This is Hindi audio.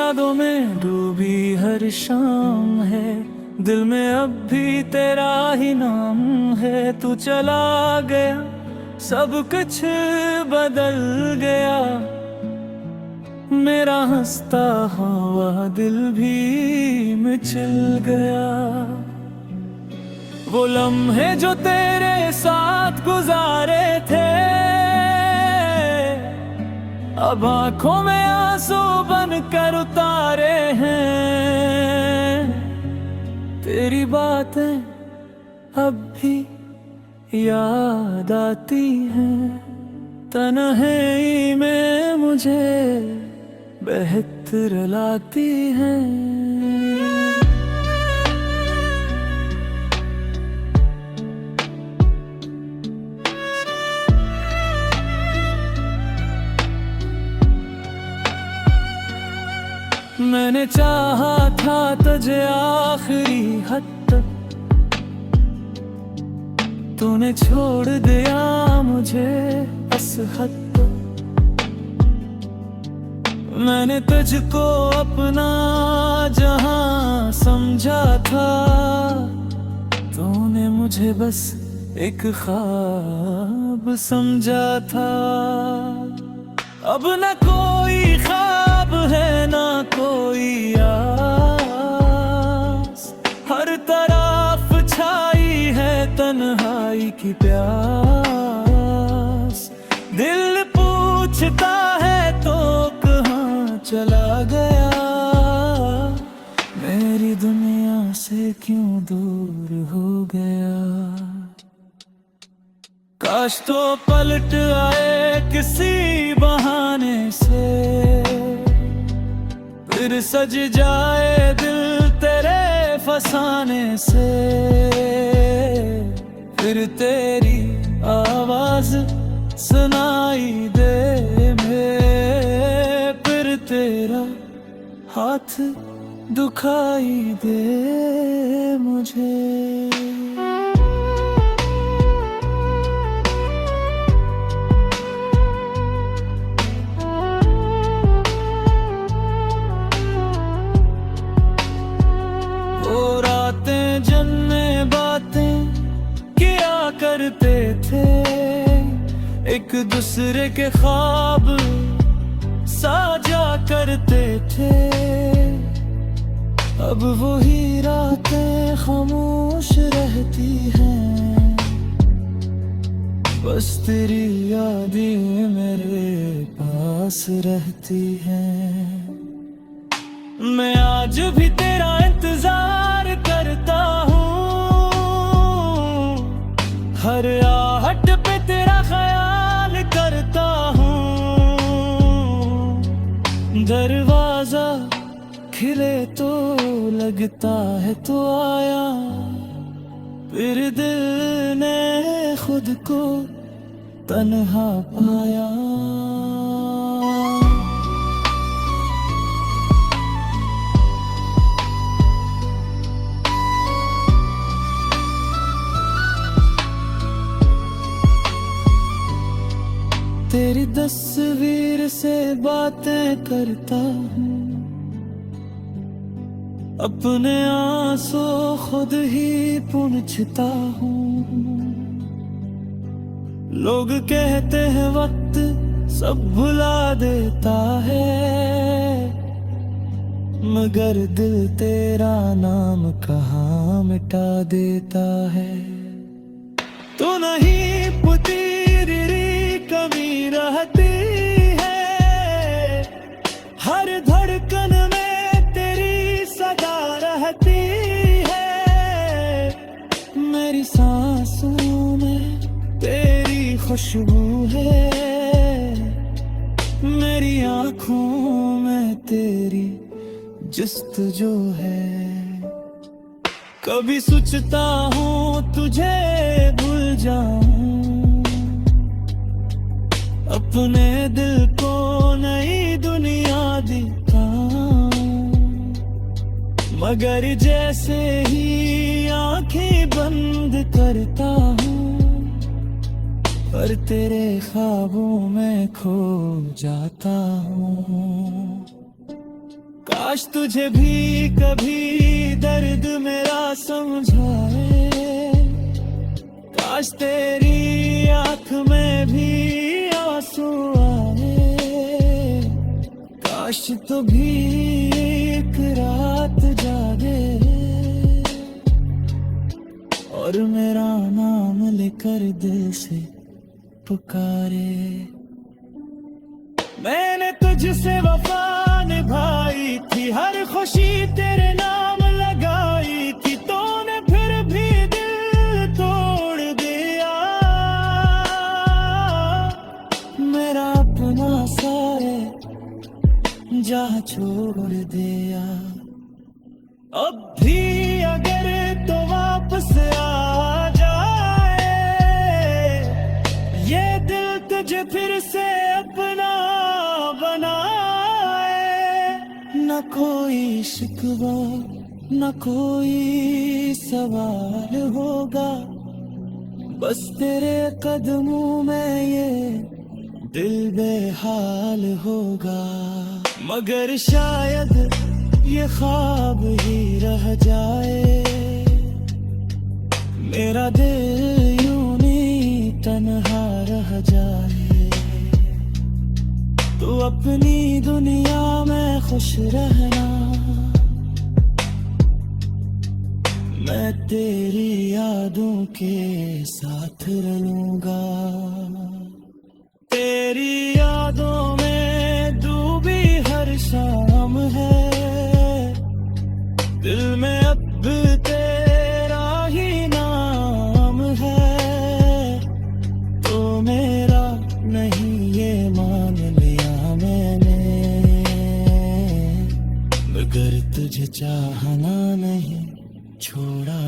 यादों में डूबी हर शाम है, दिल में अब भी तेरा ही नाम है। तू चला गया, सब कुछ बदल गया, मेरा हंसता हुआ दिल भी मचल गया। वो लम्हे जो तेरे साथ गुजारे थे, अब आंखों में आंसू बन कर उतारे हैं। तेरी बातें अब भी याद आती हैं, तन्हाई में मुझे बेहतर लाती हैं। मैंने चाहा था तुझे आखिरी हद तक, तूने छोड़ दिया मुझे इस हद तक। मैंने तुझको अपना जहां समझा था, तूने मुझे बस एक ख्वाब समझा था। अब न कोई ख्वाब है ना कोई आस, हर तरफ छाई है तन्हाई की प्यास। दिल पूछता है तो कहाँ चला गया, मेरी दुनिया से क्यों दूर हो गया। काश तो पलट आए किसी बहाने से, फिर सज जाए दिल तेरे फसाने से। फिर तेरी आवाज सुनाई दे फिर तेरा हाथ दुखाई दे मुझे। जन्ने बातें किया करते थे, एक दूसरे के ख्वाब साजा करते थे। अब वही रातें खामोश रहती हैं, बस तेरी यादें मेरे पास रहती हैं। मैं आज भी तेरा इंतजार करता हूँ, हर आहट पे तेरा ख्याल करता हूँ। दरवाजा खिले तो लगता है तो आया, फिर दिल ने खुद को तन्हा पाया। तेरी तस्वीर से बातें करता हूँ, अपने आंसू खुद ही पूंछता हूँ। लोग कहते हैं वक्त सब भुला देता है, मगर दिल तेरा नाम कहाँ मिटा देता है। तू नहीं पुती कमी रहती है, हर धड़कन में तेरी सदा रहती है। मेरी सांसों में तेरी खुशबू है, मेरी आँखों में तेरी जुस्तजू है। कभी सोचता हूँ तुझे भूल जाऊं, अपने दिल को नई दुनिया दिखाऊं, मगर जैसे ही आंखें बंद करता हूँ, पर तेरे ख्वाबों में खो जाता हूँ। काश तुझे भी कभी दर्द मेरा समझाए, काश तेरी आँख में भी आंसू आए, काश तो भी एक रात जागे और मेरा नाम लेकर दिल से पुकारे। मैंने तुझसे वफा निभाई थी, हर खुशी तेरे नाम लगाई थी, तूने फिर भी दिल तोड़ दिया। मेरा अपना सारे जहाँ छोड़ दिया। अब भी अगर तो वापस आ जाए, ये दिल तुझे फिर से अपना बनाए। न कोई शिकवा न कोई सवाल होगा, बस तेरे कदमों में ये दिल बेहाल होगा। मगर शायद ये ख्वाब ही रह जाए, मेरा दिल यूं नहीं तन्हा रह जाए। तू अपनी दुनिया में खुश रहना, मैं तेरी यादों के साथ रहूंगा। तेरी यादों में डूबी हर शाम है, दिल में अब तेरा ही नाम है। तो मेरा नहीं ये मान लिया मैंने, मगर तुझे चाहना नहीं छोड़ा